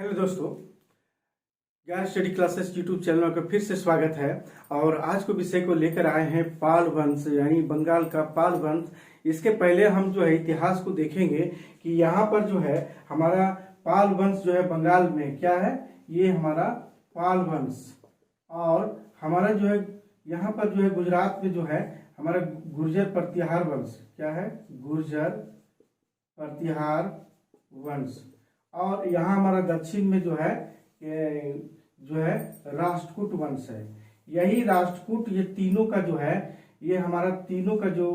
Hello दोस्तों, ज्ञान study classes YouTube channel का फिर से स्वागत है। और आज को विषय को लेकर आए हैं पाल वंश, यानी बंगाल का पाल वंश। इसके पहले हम जो है इतिहास को देखेंगे कि यहाँ पर जो है हमारा पाल वंश जो है बंगाल में क्या है, ये हमारा पाल वंश। और हमारा जो है यहाँ पर जो है गुजरात में जो है हमारा गुर्जर प्रतिहार वंश, क्या है, गुर्जर प्रतिहार वंश। और यहाँ हमारा दक्षिण में जो है राष्ट्रकूट वंश है। यही राष्ट्रकूट, ये तीनों का जो है, ये हमारा तीनों का जो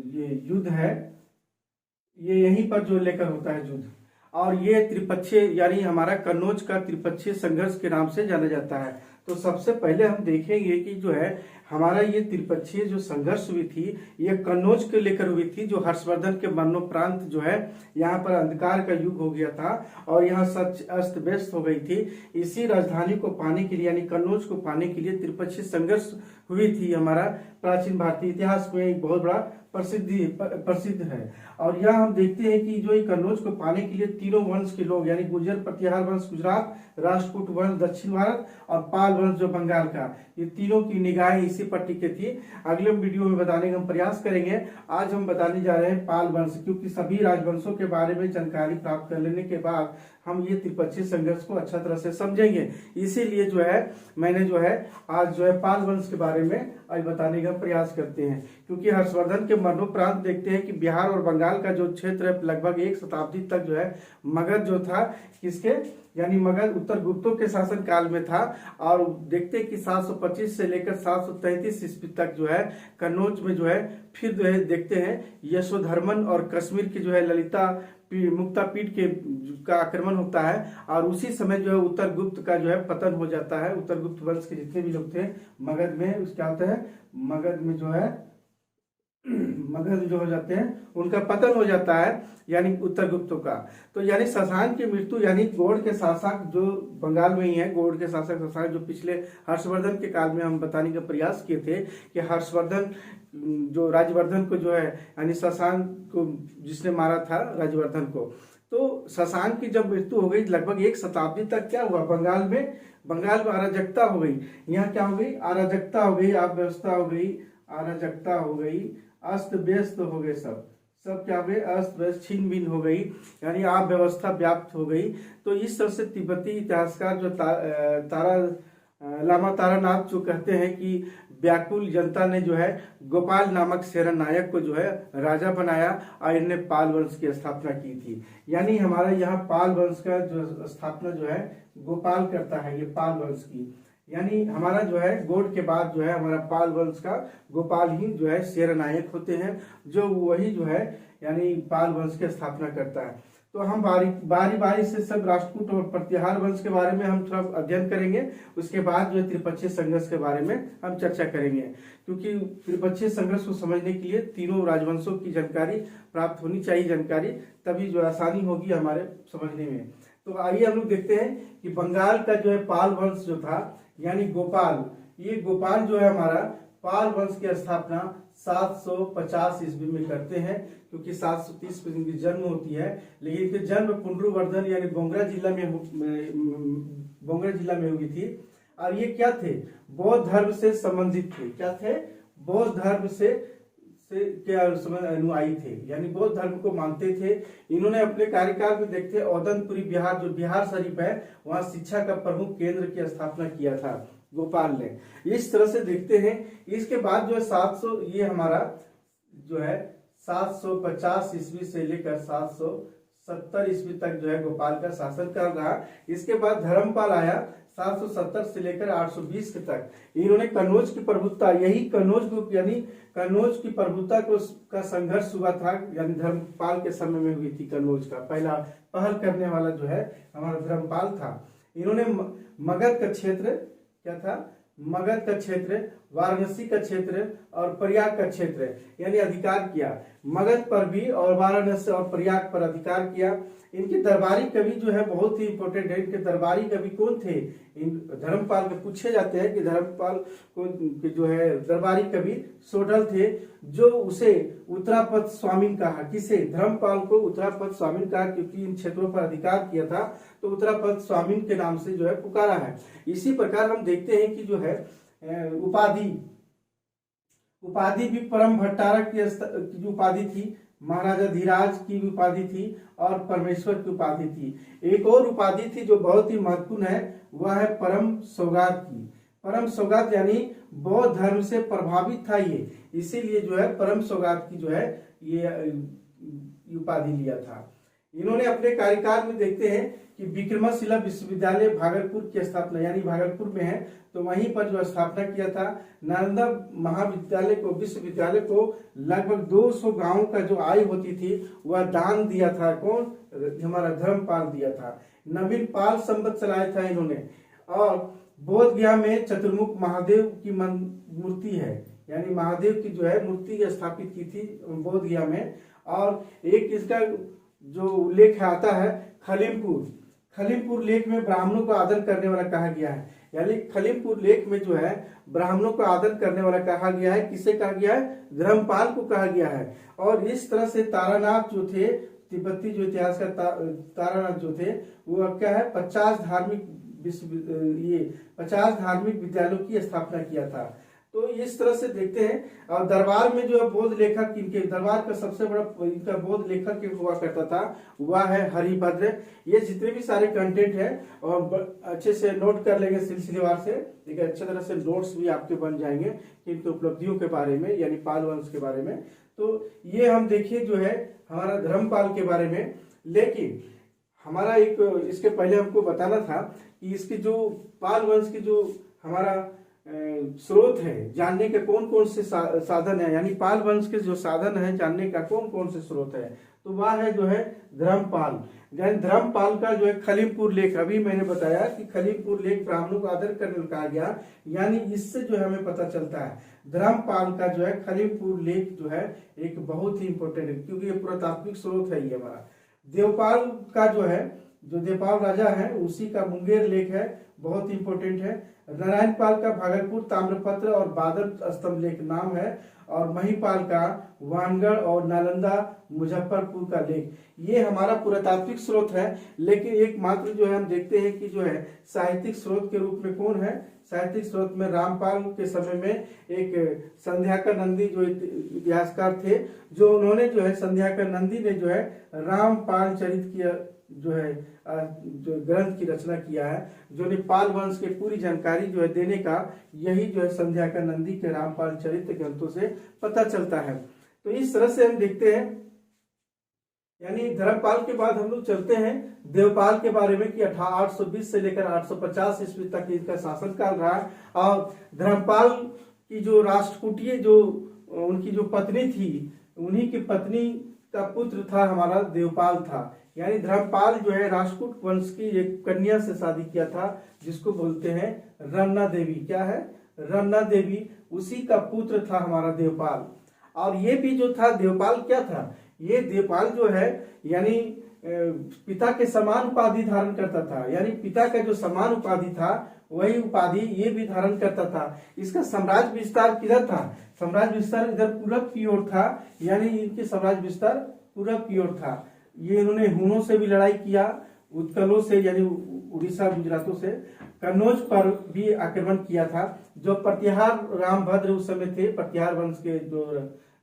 ये युद्ध है, ये यहीं पर जो लेकर होता है युद्ध। और ये त्रिपक्षीय, यानी हमारा कन्नौज का त्रिपक्षीय संघर्ष के नाम से जाना जाता है। तो सबसे पहले हम देखेंगे कि जो है हमारा ये त्रिपक्षीय जो संघर्ष हुई थी, ये कन्नौज के लेकर हुई थी, जो हर्षवर्धन के मरणोपरांत जो है यहाँ पर अंधकार का युग हो गया था और यहाँ सच अस्त व्यस्त हो गई थी। इसी राजधानी को पाने के लिए, यानी कन्नौज को पाने के लिए त्रिपक्षीय संघर्ष हुई थी। हमारा प्राचीन भारतीय इतिहास में एक बहुत बड़ा प्रसिद्ध है। और यह हम देखते हैं कि जो कन्नौज को पाने के लिए तीनों वंश के लोग, यानी गुर्जर प्रतिहार वंश गुजरात, राष्ट्रकूट वंश दक्षिण भारत और पाल वंश जो बंगाल का, ये तीनों की निगाहें इसी पर टिकी थी। अगले वीडियो में बताने का हम प्रयास करेंगे। आज हम बताने जा रहे हैं पाल वंश, क्योंकि सभी राजवंशों के बारे में जानकारी प्राप्त कर लेने के बाद हम ये त्रिपक्षीय संघर्ष को अच्छा तरह से समझेंगे। इसीलिए जो है मैंने जो है आज जो है पाल वंश के बारे में आज बताने का प्रयास करते हैं। क्योंकि हर्षवर्धन के मरणोपरांत देखते हैं कि बिहार और बंगाल का जो क्षेत्र है, लगभग एक शताब्दी तक जो है मगध जो था, किसके, यानी मगध उत्तर गुप्तों के शासन काल में था। और देखते हैं कि 725 से लेकर 733 ईस्वी तक जो है कन्नौज में जो है फिर जो है देखते हैं यशोधर्मन और कश्मीर की जो है ललिता मुक्ता पीठ के का आक्रमण होता है। और उसी समय जो है उत्तर गुप्त का जो है पतन हो जाता है। उत्तर गुप्त वंश के जितने भी लोग थे मगध में, उसका होता है मगध में जो है मगध जो हो जाते हैं उनका पतन हो जाता है, यानी उत्तर गुप्तों का। तो यानी शशांक की मृत्यु, यानी गौड़ के शासक जो बंगाल में ही है, गौड़ के शासक शशांक, जो पिछले हर्षवर्धन के काल में हम बताने का प्रयास किए थे कि हर्षवर्धन जो राजवर्धन को जो है, यानी शशांक को जिसने मारा था राजवर्धन को, तो शशांक की जब मृत्यु हो गई, लगभग एक शताब्दी तक क्या हुआ, बंगाल में अराजकता हो गई। यहाँ क्या हो गई, अराजकता हो गई, अव्यवस्था हो गई, अराजकता हो गई, अस्त व्यस्त हो गए, सब क्या हो गए, अस्त व्यस्त, छीन बीन हो गई, यानी अव्यवस्था व्याप्त हो गई। तो इस तरह से तिब्बती इतिहासकार जो लामा तारानाथ जो कहते हैं कि व्याकुल जनता ने जो है गोपाल नामक सेना नायक को जो है राजा बनाया और इन्हें पाल वंश की स्थापना की थी। यानी हमारा यहाँ पाल वंश का जो स्थापना जो है गोपाल करता है, ये पाल वंश की। यानी हमारा जो है गौड़ के बाद जो है हमारा पाल वंश का गोपाल ही जो है सेना नायक होते हैं, जो वही जो है यानी पाल वंश की स्थापना करता है। तो हम बारी बारी से सब राष्ट्रकूट और प्रतिहार वंश के बारे में हम थोड़ा अध्ययन करेंगे। उसके बाद जो है त्रिपक्षीय संघर्ष के बारे में हम चर्चा करेंगे, क्योंकि त्रिपक्षीय संघर्ष को समझने के लिए तीनों राजवंशों की जानकारी प्राप्त होनी चाहिए, जानकारी, तभी जो आसानी होगी हमारे समझने में। तो आइए हम लोग देखते हैं कि बंगाल का जो है पाल वंश जो था, यानी गोपाल, ये गोपाल जो है हमारा पाल वंश की स्थापना 750 ईस्वी में करते हैं, क्योंकि 730 में इनकी जन्म होती है। लेकिन इनके जन्म पुंडरुवर्धन यानी बोंगरा जिला में हुई थी। और ये क्या थे, बौद्ध धर्म से संबंधित थे। क्या थे, बौद्ध धर्म से के अनुयायी थे, यानी बौद्ध धर्म को मानते थे। इन्होंने अपने कार्यकाल में देखते औदनपुरी बिहार, जो बिहार शरीफ है, वहां शिक्षा का प्रमुख केंद्र की स्थापना किया था गोपाल ने। इस तरह से देखते हैं। इसके बाद जो है 700, ये हमारा जो है 750 ईस्वी से लेकर 770 ईस्वी तक जो है गोपाल का शासन कर रहा। इसके बाद धर्मपाल आया 770 से लेकर 820 तक। इन्होंने कन्नौज की प्रभुता, यही कन्नौज ग्रुप यानी कन्नौज की प्रभुता का संघर्ष हुआ था, यानी धर्मपाल के समय में हुई थी। कन्नौज का पहल करने वाला जो है हमारा धर्मपाल था। इन्होंने मगध का क्षेत्र क्या था, मगध का क्षेत्र, वाराणसी का क्षेत्र और प्रयाग का क्षेत्र यानी अधिकार किया। मगध पर भी और वाराणसी और प्रयाग पर अधिकार किया। इनके दरबारी कवि जो है बहुत ही इंपॉर्टेंट है। इनके दरबारी कवि कौन थे? इन धर्मपाल के पूछे जाते हैं कि धर्मपाल को जो है दरबारी कवि सोढल थे, जो उसे उत्तरापद स्वामीन कहा। किसे? धर्मपाल को उत्तरापद स्वामीन कहा, क्योंकि इन क्षेत्रों पर अधिकार किया था तो उत्तरापद स्वामीन के नाम से जो है पुकारा है। इसी प्रकार हम देखते हैं कि जो है उपाधि भी परम भट्टारक की जो उपाधि थी, महाराजा धीराज की भी उपाधि थी और परमेश्वर की उपाधि थी। एक और उपाधि थी जो बहुत ही महत्वपूर्ण है, वह है परम सौगात की। परम सौगात यानी बौद्ध धर्म से प्रभावित था ये, इसीलिए जो है परम सौगात की जो है ये उपाधि लिया था। इन्होंने अपने कार्यकाल में देखते हैं कि विक्रमशिला विश्वविद्यालय भागलपुर की स्थापना, यानी भागलपुर में है तो वहीं पर जो स्थापना किया था। नालंदा महाविद्यालय को, विश्वविद्यालय को लगभग 200 गांवों का जो आय होती थी वह दान दिया था। कौन? हमारा धर्मपाल दिया था। नवीन पाल संवत चलाया था इन्होंने। और बोध गया में चतुर्मुख महादेव की मूर्ति है, यानी महादेव की जो है मूर्ति स्थापित की थी बोध गया में। और एक इसका जो उल्लेख आता है खलीमपुर लेख में ब्राह्मणों को आदर करने वाला कहा गया है, यानी खलीमपुर लेख में जो है ब्राह्मणों को आदर करने वाला कहा गया है। किसे कहा गया है? धर्मपाल को कहा गया है। और इस तरह से तारानाथ जो थे, तिब्बती जो इतिहास का तारानाथ जो थे, वो अब क्या है 50 धार्मिक विद्यालयों की स्थापना किया था। तो इस तरह से देखते हैं। और दरबार में जो है बोध लेखक, इनके दरबार का सबसे बड़ा इनका बोध लेखक हुआ करता था, वह है हरिभद्र। ये जितने भी सारे कंटेंट है और अच्छे से नोट कर लेंगे सिलसिलेवार से, एक अच्छे तरह से नोट्स भी आपके बन जाएंगे इनकी उपलब्धियों के बारे में, यानी पाल वंश के बारे में। तो ये हम देखिए जो है हमारा धर्मपाल के बारे में। लेकिन हमारा एक इसके पहले हमको बताना था कि इसकी जो पाल वंश की जो हमारा स्रोत है, जानने के कौन कौन से साधन है, यानी पाल वंश के जो साधन है जानने का कौन कौन से स्रोत है, तो वह है जो है धर्मपाल। यानी धर्मपाल का जो है खलीमपुर लेख, अभी मैंने बताया कि खलीमपुर लेख ब्राह्मणों को आदर करने कहा गया, यानी इससे जो है हमें पता चलता है धर्मपाल का जो है खलीमपुर लेख जो है एक बहुत ही इंपॉर्टेंट है, क्योंकि ये पुरातात्विक स्रोत है। ये हमारा देवपाल का जो है, जो देवपाल राजा है उसी का मुंगेर लेख है, बहुत इंपॉर्टेंट है। नारायण पाल का भागलपुर ताम्रपत्र और बादल स्तंभ लेख नाम है। और महिपाल का वानगढ़ और नालंदा मुजफ्फरपुर का लेख, ये हमारा पुरातात्विक स्रोत है। लेकिन एकमात्र जो है हम देखते हैं कि जो है साहित्यिक स्रोत के रूप में कौन है? साहित्यिक स्रोत में रामपाल के समय में एक संध्याकर नंदी जो इतिहासकार थे, जो उन्होंने जो है संध्याकर नंदी ने जो है रामपाल चरित किया जो है जो ग्रंथ की रचना किया है, जो नेपाल वंश के पूरी जानकारी जो है देने का यही जो है संध्याकर नंदी के रामपाल चरित्र ग्रंथों से पता चलता है। तो इस तरह से हम देखते हैं, यानी धर्मपाल के बाद हम लोग चलते हैं देवपाल के बारे में कि 820 से लेकर 850 ईस्वी तक इनका शासनकाल रहा। और धर्मपाल की जो राष्ट्रकूटीय जो उनकी जो पत्नी थी, उन्हीं की पत्नी का पुत्र था हमारा देवपाल था। यानी धर्मपाल जो है राष्ट्रकूट वंश की एक कन्या से शादी किया था, जिसको बोलते हैं रन्ना देवी। क्या है? रन्ना देवी, उसी का पुत्र था हमारा देवपाल। और ये भी जो था देवपाल क्या था? ये देवपाल जो है यानी पिता के समान उपाधि धारण करता था, यानी पिता का जो समान उपाधि था वही उपाधि ये भी धारण करता था। इसका साम्राज्य विस्तार किधर था? साम्राज्य विस्तार इधर पूरब की ओर था, यानी इनके साम्राज्य विस्तार पूरब की ओर था। ये इन्होंने हुनों से भी लड़ाई किया, उत्कलों से यानी उड़ीसा गुजरातों से, कन्नौज पर भी आक्रमण किया था। जो प्रतिहार रामभद्र उस समय थे, प्रतिहार वंश के जो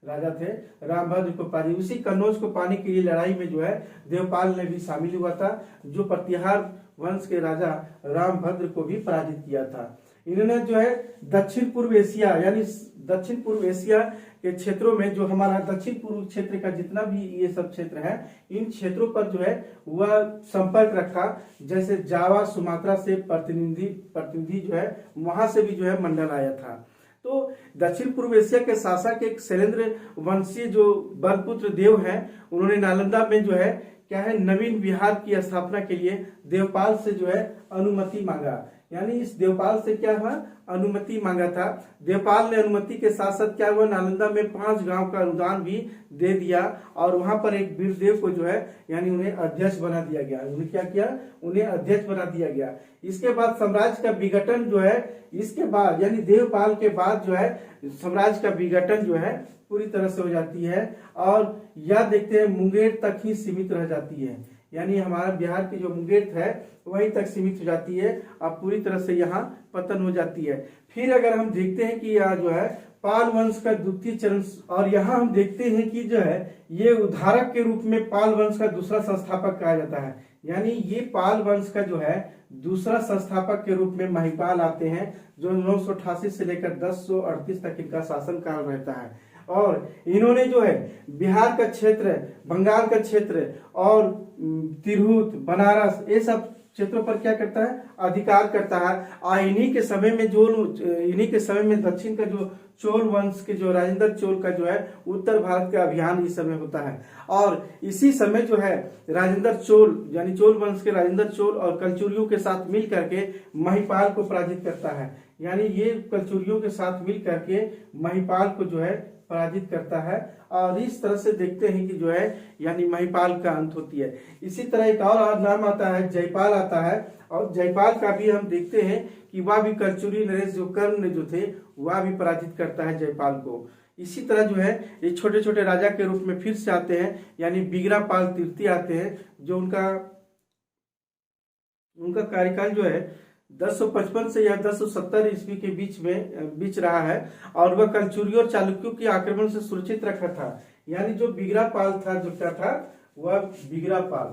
राजा थे, रामभद्र को पानी, उसी कन्नौज को पाने के लिए लड़ाई में जो है देवपाल ने भी शामिल हुआ था, जो प्रतिहार वंश के राजा रामभद्र को भी पराजित किया था। इन्होंने जो है दक्षिण पूर्व एशिया, यानी दक्षिण पूर्व एशिया के क्षेत्रों में, जो हमारा दक्षिण पूर्व क्षेत्र का जितना भी ये सब क्षेत्र है, इन क्षेत्रों पर जो है वह संपर्क रखा। जैसे जावा सुमात्रा से प्रतिनिधि जो है वहां से भी जो है मंडल आया था। तो दक्षिण पूर्व एशिया के शासक एक शैलेंद्र वंशीय जो बलपुत्र देव हैं, उन्होंने नालंदा में जो है क्या है नवीन विहार की स्थापना के लिए देवपाल से जो है अनुमति मांगा। यानी इस देवपाल से क्या हुआ, अनुमति मांगा था। देवपाल ने अनुमति के साथ साथ क्या हुआ, नालंदा में 5 गांव का अनुदान भी दे दिया और वहां पर एक वीरदेव को जो है यानी उन्हें अध्यक्ष बना दिया गया। उन्हें क्या किया, उन्हें अध्यक्ष बना दिया गया। इसके बाद साम्राज्य का विघटन जो है, इसके बाद यानी देवपाल के बाद जो है साम्राज्य का विघटन जो है पूरी तरह से हो जाती है और यह देखते हैं मुंगेर तक ही सीमित रह जाती है। यानी हमारा बिहार की जो मुंगेर है वहीं तक सीमित हो जाती है, अब पूरी तरह से यहाँ पतन हो जाती है। फिर अगर हम देखते हैं कि यह जो है पाल वंश का द्वितीय चरण, और यहाँ हम देखते हैं कि जो है ये उद्धारक के रूप में पाल वंश का दूसरा संस्थापक कहा जाता है। यानी ये पाल वंश का जो है दूसरा संस्थापक के रूप में महिपाल आते हैं, जो 988 से लेकर 1038 तक इनका शासन काल रहता है। और इन्होंने जो है बिहार का क्षेत्र, बंगाल का क्षेत्र और तिरहुत, बनारस, ये सब क्षेत्रों पर क्या करता है, अधिकार करता है। और इन्हीं के समय में दक्षिण का जो चोल वंश के जो राजेंद्र चोल का जो है उत्तर भारत का अभियान इस समय होता है। और इसी समय जो है राजेंद्र चोल यानी चोल वंश के राजेंद्र चोल और कलचुरियों के साथ मिल करके महिपाल को पराजित करता है। यानी ये कलचुरियों के साथ मिल करके महिपाल को जो है पराजित करता है। और इस तरह से देखते हैं कि जो है यानी महिपाल का अंत होती है। इसी तरह एक और नाम आता है, जयपाल आता है। और जयपाल का भी हम देखते हैं कि वह भी कलचुरी नरेश जो कर्ण जो थे वह भी पराजित करता है जयपाल को। इसी तरह जो है ये छोटे छोटे राजा के रूप में फिर से आते हैं, यानी बिगरापाल तृतीय आते हैं, जो उनका कार्यकाल जो है 1055 से या 1070 ईस्वी के बीच रहा है। और वह कलचुरियों और चालुक्यों के आक्रमण से सुरक्षित रखा था। यानी जो बिगरापाल था, जो क्या था, वह बिगरापाल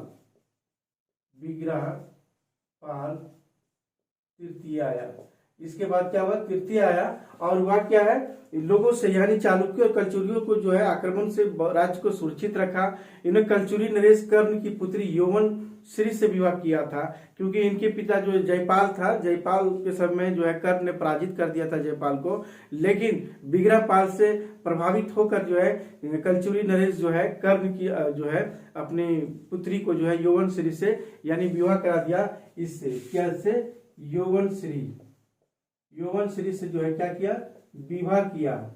तृतीय आया। इसके बाद क्या हुआ, तृतीय आया। और वह क्या है, लोगों से यानी चालुक्य और कलचुरियों को जो है आक्रमण से राज्य को सुरक्षित रखा। इन्हें कलचुरी नरेश कर्ण की पुत्री यौवन श्री से विवाह किया था, क्योंकि इनके पिता जो जयपाल था, जयपाल के समय जो है कर्ण ने पराजित कर दिया था जयपाल को। लेकिन बिगरापाल से प्रभावित होकर जो है कलचुरी नरेश जो है कर्ण की जो है अपनी पुत्री को जो है यौवन श्री से यानी विवाह करा दिया। इससे क्या से यौवन श्री से जो है क्या किया, विवाह किया।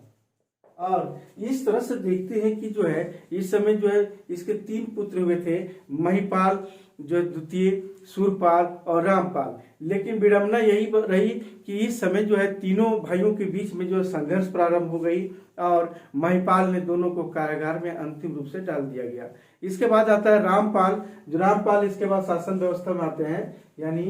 और इस तरह से देखते हैं कि जो है इस समय जो है इसके 3 पुत्र हुए थे, महिपाल जो है द्वितीय, सूरपाल और रामपाल। लेकिन विडंबना यही रही कि इस समय जो है तीनों भाइयों के बीच में जो संघर्ष प्रारंभ हो गई और महिपाल ने दोनों को कारागार में अंतिम रूप से डाल दिया गया। इसके बाद आता है रामपाल। जो रामपाल इसके बाद शासन व्यवस्था में आते हैं, यानी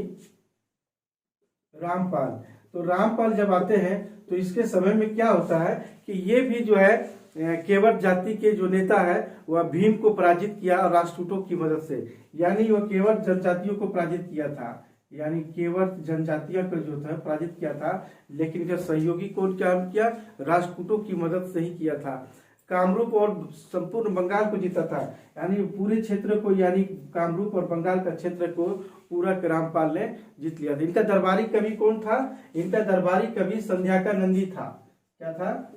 रामपाल। तो रामपाल जब आते हैं तो इसके समय में क्या होता है कि ये भी जो है केवट जाति के जो नेता है वह भीम को पराजित किया और राष्ट्रकूटों की मदद से। यानी वह केवट जनजातियों को पराजित किया था, यानी केवट जनजातियों को जो था पराजित किया था। लेकिन इसका सहयोगी कौन क्या किया, राष्ट्रकूटों की मदद से ही किया था। कामरूप और संपूर्ण बंगाल को जीता था, यानी पूरे क्षेत्र को, यानी कामरूप और बंगाल का क्षेत्र को पूरा रामपाल ने जीत लिया था। इनका दरबारी कवि कौन था, इनका दरबारी कवि संध्याकर नंदी था। क्या था,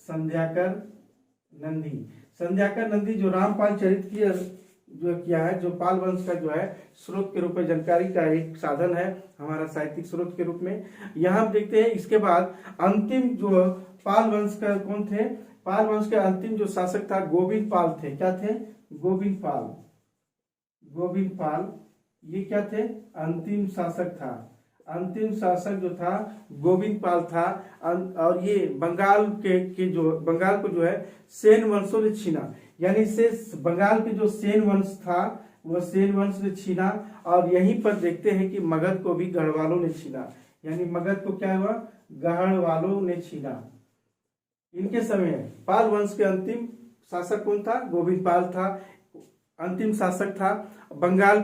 संध्याकर नंदी जो रामपाल चरित की जो किया है, जो पाल वंश का जो है स्रोत के रूप में जानकारी का एक साधन है हमारा साहित्यिक स्रोत के रूप में। यहाँ हम देखते हैं इसके बाद अंतिम जो पाल वंश का कौन थे, पाल वंश के अंतिम जो शासक था गोविंद पाल थे। क्या थे, गोविंद पाल ये क्या थे, अंतिम शासक था। अंतिम शासक जो था गोविंद पाल था। और ये बंगाल को जो है सेन वंशों ने छीना। यानी से बंगाल के जो सेन वंश था वह सेन वंश ने छीना। और यहीं पर देखते हैं कि मगध को भी गढ़वालों ने छीना। यानी मगध को क्या हुआ, गढ़वालों ने छीना। इनके समय पाल वंश के अंतिम शासक कौन था, गोविंद पाल था, अंतिम शासक था। बंगाल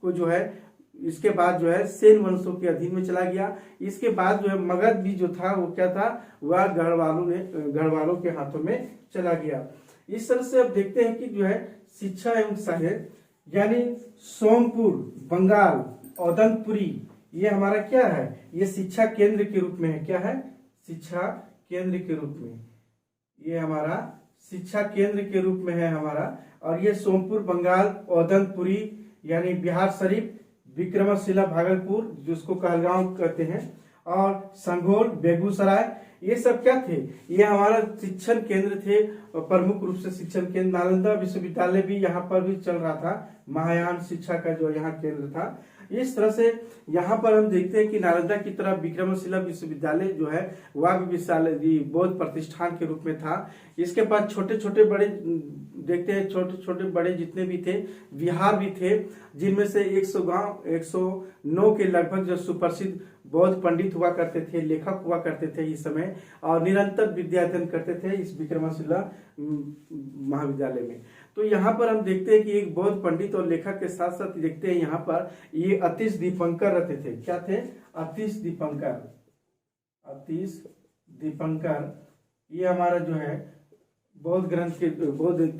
को जो है इसके बाद जो है सेन वंशों के अधीन में चला गया। इसके बाद जो है मगध भी जो था वो क्या था, वह गढ़वालों के हाथों में चला गया। इस तरह से अब देखते हैं कि जो है शिक्षा एवं साहित्य, यानी सोमपुर, बंगाल, औदनपुरी, ये हमारा क्या है, ये शिक्षा केंद्र के रूप में है। क्या है, शिक्षा केंद्र के रूप में, ये हमारा शिक्षा केंद्र के रूप में है हमारा। और ये सोमपुर, बंगाल, औदनपुरी यानी बिहार शरीफ, विक्रमशिला भागलपुर जिसको कहलगांव कहते हैं, और संघोल बेगूसराय, ये सब क्या थे, ये हमारा शिक्षण केंद्र थे, प्रमुख रूप से शिक्षण केंद्र। नालंदा विश्वविद्यालय भी यहाँ पर भी चल रहा था, महायान शिक्षा का जो यहाँ केंद्र था। इस तरह से यहाँ पर हम देखते हैं कि नालंदा की तरह विक्रमशिला विश्वविद्यालय जो है वह भी विश्वविद्यालय बौद्ध प्रतिष्ठान के रूप में था। इसके बाद छोटे छोटे बड़े देखते हैं, छोटे छोटे बड़े जितने भी थे विहार भी थे, जिनमें से 109 के लगभग जो सुप्रसिद्ध बौद्ध पंडित हुआ करते थे, लेखक हुआ करते थे इस समय, और निरंतर विद्याध्ययन करते थे इस विक्रमशिला महाविद्यालय में। तो यहाँ पर हम देखते हैं कि एक बौद्ध पंडित और लेखक के साथ साथ देखते हैं यहाँ पर ये अतीश दीपंकर रहते थे। क्या थे? अतीश दीपंकर। अतीश दीपंकर ये हमारा जो है बौद्ध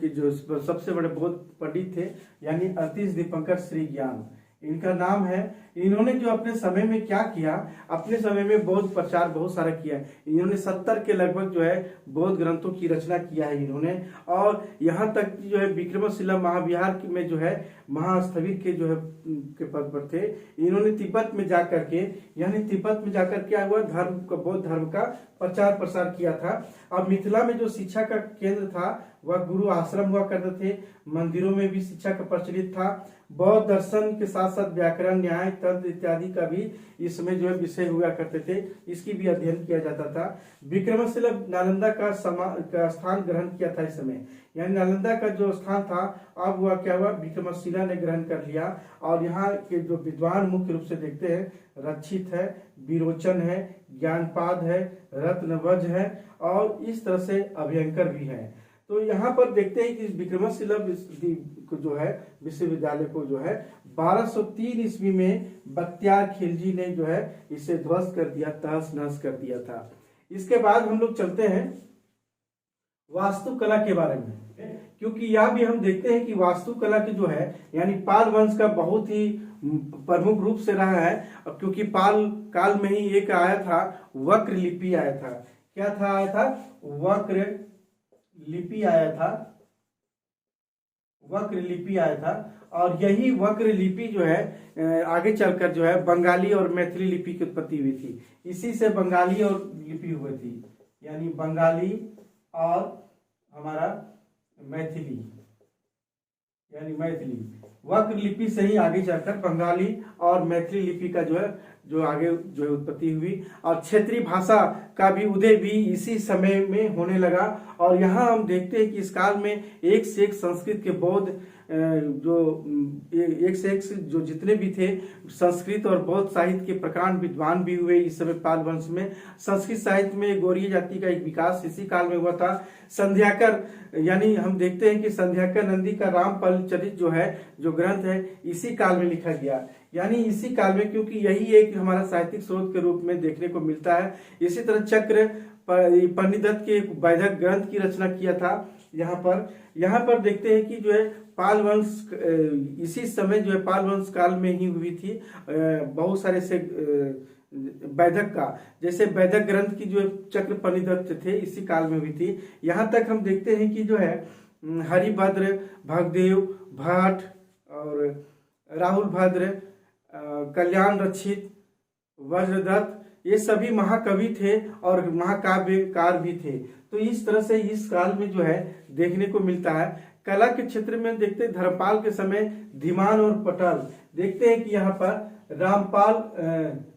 के जो सबसे बड़े बौद्ध पंडित थे, यानी अतीश दीपंकर श्री ज्ञान इनका नाम है। इन्होंने जो अपने समय में क्या किया, अपने समय में बौद्ध प्रचार बहुत सारा किया। इन्होंने 70 के लगभग जो है बौद्ध ग्रंथों की रचना किया है इन्होंने, और यहाँ तक जो है विक्रमशिला महाविहार में जो है महास्थविर के जो है के पद पर थे। इन्होंने तिब्बत में जाकर के, यानी तिब्बत में जाकर क्या हुआ, धर्म का, बौद्ध धर्म का प्रचार प्रसार किया था। अब मिथिला में जो शिक्षा का केंद्र था वह गुरु आश्रम हुआ करते थे। मंदिरों में भी शिक्षा का प्रचलित था। बौद्ध दर्शन के साथ साथ व्याकरण, न्याय, तंत्र इत्यादि का भी इसमें जो है विषय हुआ करते थे, इसकी भी अध्ययन किया जाता था। विक्रमशिला नालंदा का स्थान ग्रहण किया था इस समय, यानी नालंदा का जो स्थान था अब वह क्या हुआ, विक्रमशिला ने ग्रहण कर लिया। और यहाँ के जो विद्वान मुख्य रूप से देखते हैं, रक्षित है, विरोचन है, ज्ञानपाद है, रत्नवज है, और इस तरह से अभयंकर भी है। तो यहाँ पर देखते हैं कि विक्रमशिला जो है विश्वविद्यालय को जो है 1203 ईस्वी में बख्तियार खिलजी ने जो है इसे ध्वस्त कर दिया, तहस नहस कर दिया था। इसके बाद हम लोग चलते हैं वास्तुकला के बारे में, क्योंकि यह भी हम देखते हैं कि वास्तुकला की जो है, यानी पाल वंश का बहुत ही प्रमुख रूप से रहा है, क्योंकि पाल काल में ही एक आया था वक्र लिपि आया था। क्या था? आया था वक्र लिपि आया था, वक्र लिपि आया था। और यही वक्र लिपि जो है आगे चलकर जो है बंगाली और मैथिली लिपि की उत्पत्ति हुई थी। इसी से बंगाली और लिपि हुई थी, यानी बंगाली और हमारा मैथिली, यानी मैथिली वक्र लिपि से ही आगे चलकर बंगाली और मैथिली लिपि का जो है आगे जो है उत्पत्ति हुई। और क्षेत्रीय भाषा का भी उदय भी इसी समय में होने लगा। और यहाँ हम देखते हैं कि इस काल में एक से एक संस्कृत के बौद्ध जो एक से एक जो जितने भी थे संस्कृत और बौद्ध साहित्य के प्रकांड विद्वान भी हुए इस समय पाल वंश में। संस्कृत साहित्य में गौड़ीय जाति का एक विकास इसी काल में हुआ था। संध्याकर, यानी हम देखते हैं कि संध्याकर नंदी का रामपाल चरित जो है, जो ग्रंथ है, इसी काल में लिखा गया, यानी इसी काल में, क्योंकि यही एक हमारा साहित्यिक स्रोत के रूप में देखने को मिलता है। इसी तरह चक्र पन्नीदत्त के वैदिक ग्रंथ की रचना किया था। यहाँ पर देखते हैं कि जो है पाल वंश इसी समय जो है पाल वंश काल में ही हुई थी। बहुत सारे से वैदिक का, जैसे वैदिक ग्रंथ की जो चक्र पन्नीदत्त थे इसी काल में हुई थी। यहाँ तक हम देखते हैं कि जो है हरिभद्र, भगदेव भट्ट और राहुल भद्र, कल्याण रक्षित, वज्रदत्त, ये सभी महाकवि थे और महाकाव्यकार भी थे। तो इस तरह से इस काल में जो है देखने को मिलता है। कला के क्षेत्र में देखते हैं धर्मपाल के समय धीमान और पटल, देखते हैं कि यहाँ पर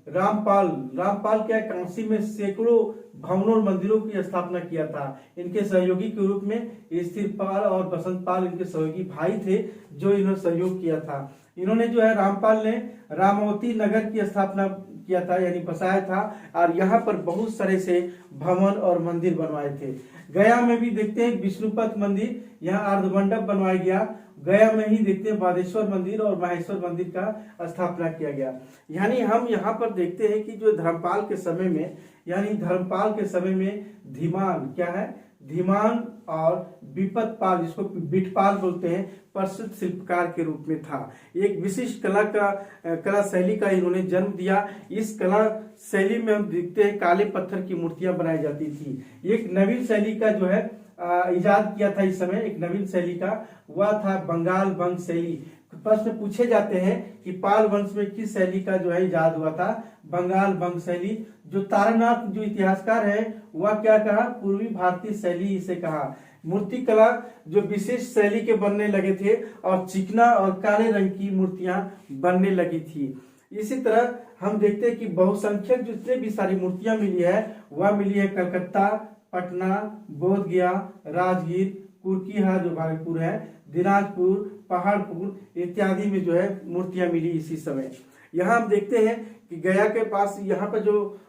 रामपाल क्या काशी में सैकड़ों भवनों और मंदिरों की स्थापना किया था। इनके सहयोगी के रूप में स्थिरपाल और बसंतपाल इनके सहयोगी भाई थे जो इन्होंने सहयोग किया था। इन्होंने जो है रामपाल ने रामावती नगर की स्थापना किया था, यानी बसाया था, और यहाँ पर बहुत सारे से भवन और मंदिर बनवाए थे। गया में भी देखते हैं विष्णुपथ मंदिर, यहाँ अर्धमंडप बनवाया गया। गया में ही देखते हैं बादेश्वर मंदिर और माहेश्वर मंदिर का स्थापना किया गया। यानी हम यहाँ पर देखते हैं कि जो धर्मपाल के समय में, यानी धर्मपाल के समय में धीमान क्या है, धीमान और विपतपाल, जिसको बिठपाल बोलते हैं, प्रसिद्ध शिल्पकार के रूप में था। एक विशिष्ट कला शैली का इन्होंने जन्म दिया। इस कला शैली में हम देखते हैं काले पत्थर की मूर्तियां बनाई जाती थी। एक नवीन शैली का जो है इजाद किया था इस समय, एक नवीन शैली का, वह था बंगाल बंग शैली। प्रश्न पूछे जाते हैं कि पाल वंश में किस शैली का जो है इजाद हुआ था। बंगाल भंग शैली। जो तारानाथ जो इतिहासकार है वह क्या कहा, पूर्वी भारतीय शैली इसे कहा। मूर्ति कला जो विशेष शैली के बनने लगे थे और चिकना और काले रंग की मूर्तियां बनने लगी थी। इसी तरह हम देखते हैं कि बहुसंख्यक जितने भी सारी मूर्तियां मिली है वह मिली है कलकत्ता, पटना, बोधगया, राजगीर, कुर्कीहार जो भागलपुर है, दिनाजपुर, पहाड़पुर इत्यादि में जो है मूर्तियां मिली इसी समय। यहाँ हम देखते हैं कि गया के पास यहाँ पर जो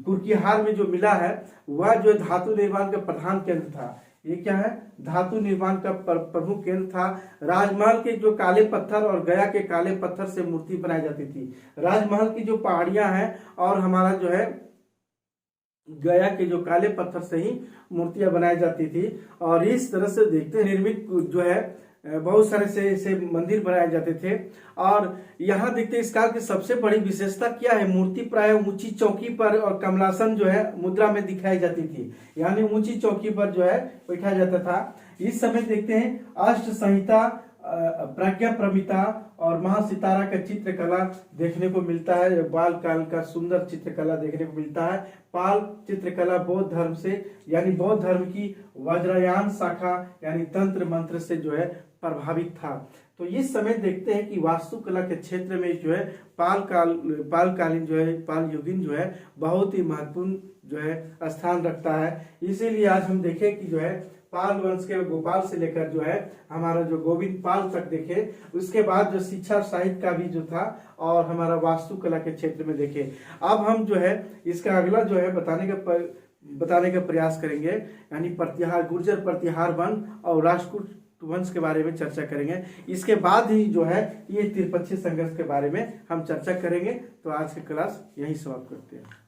कुर्कीहार में जो मिला है वह जो धातु निर्माण का प्रधान केंद्र था। ये क्या है, धातु निर्माण का प्रमुख केंद्र था। राजमहल के जो काले पत्थर और गया के काले पत्थर से मूर्ति बनाई जाती थी। राजमहल की जो पहाड़ियां हैं और हमारा जो है गया के जो काले पत्थर से ही मूर्तियां बनाई जाती थी। और इस तरह से देखते निर्मित जो है बहुत सारे से मंदिर बनाए जाते थे। और यहाँ देखते इस काल की सबसे बड़ी विशेषता क्या है, मूर्ति प्राय ऊंची चौकी पर और कमलासन जो है मुद्रा में दिखाई जाती थी, यानी ऊंची चौकी पर जो है बैठा जाता था। इस समय देखते हैं अष्ट संहिता, प्रज्ञा प्रमिता और महासितारा का चित्रकला देखने को मिलता है। बाल काल का सुंदर चित्रकला देखने को मिलता है। पाल चित्रकला बौद्ध धर्म से यानी बौद्ध धर्म की वज्रयान शाखा यानी तंत्र मंत्र से जो है प्रभावित था। तो इस समय देखते हैं कि वास्तुकला के क्षेत्र में जो है पालकालीन जो है पाल युगीन जो है बहुत ही महत्वपूर्ण जो है स्थान रखता है। इसीलिए आज हम देखें कि जो है पाल वंश के गोपाल से लेकर जो है हमारा जो गोविंद पाल तक देखे, उसके बाद जो शिक्षा साहित्य का भी जो था और हमारा वास्तुकला के क्षेत्र में देखे। अब हम जो है इसका अगला जो है बताने का प्रयास करेंगे, यानी प्रतिहार, गुर्जर प्रतिहार वन और राष्ट्रकूट वंश के बारे में चर्चा करेंगे। इसके बाद ही जो है ये त्रिपक्षीय संघर्ष के बारे में हम चर्चा करेंगे। तो आज की क्लास यही समाप्त करते हैं।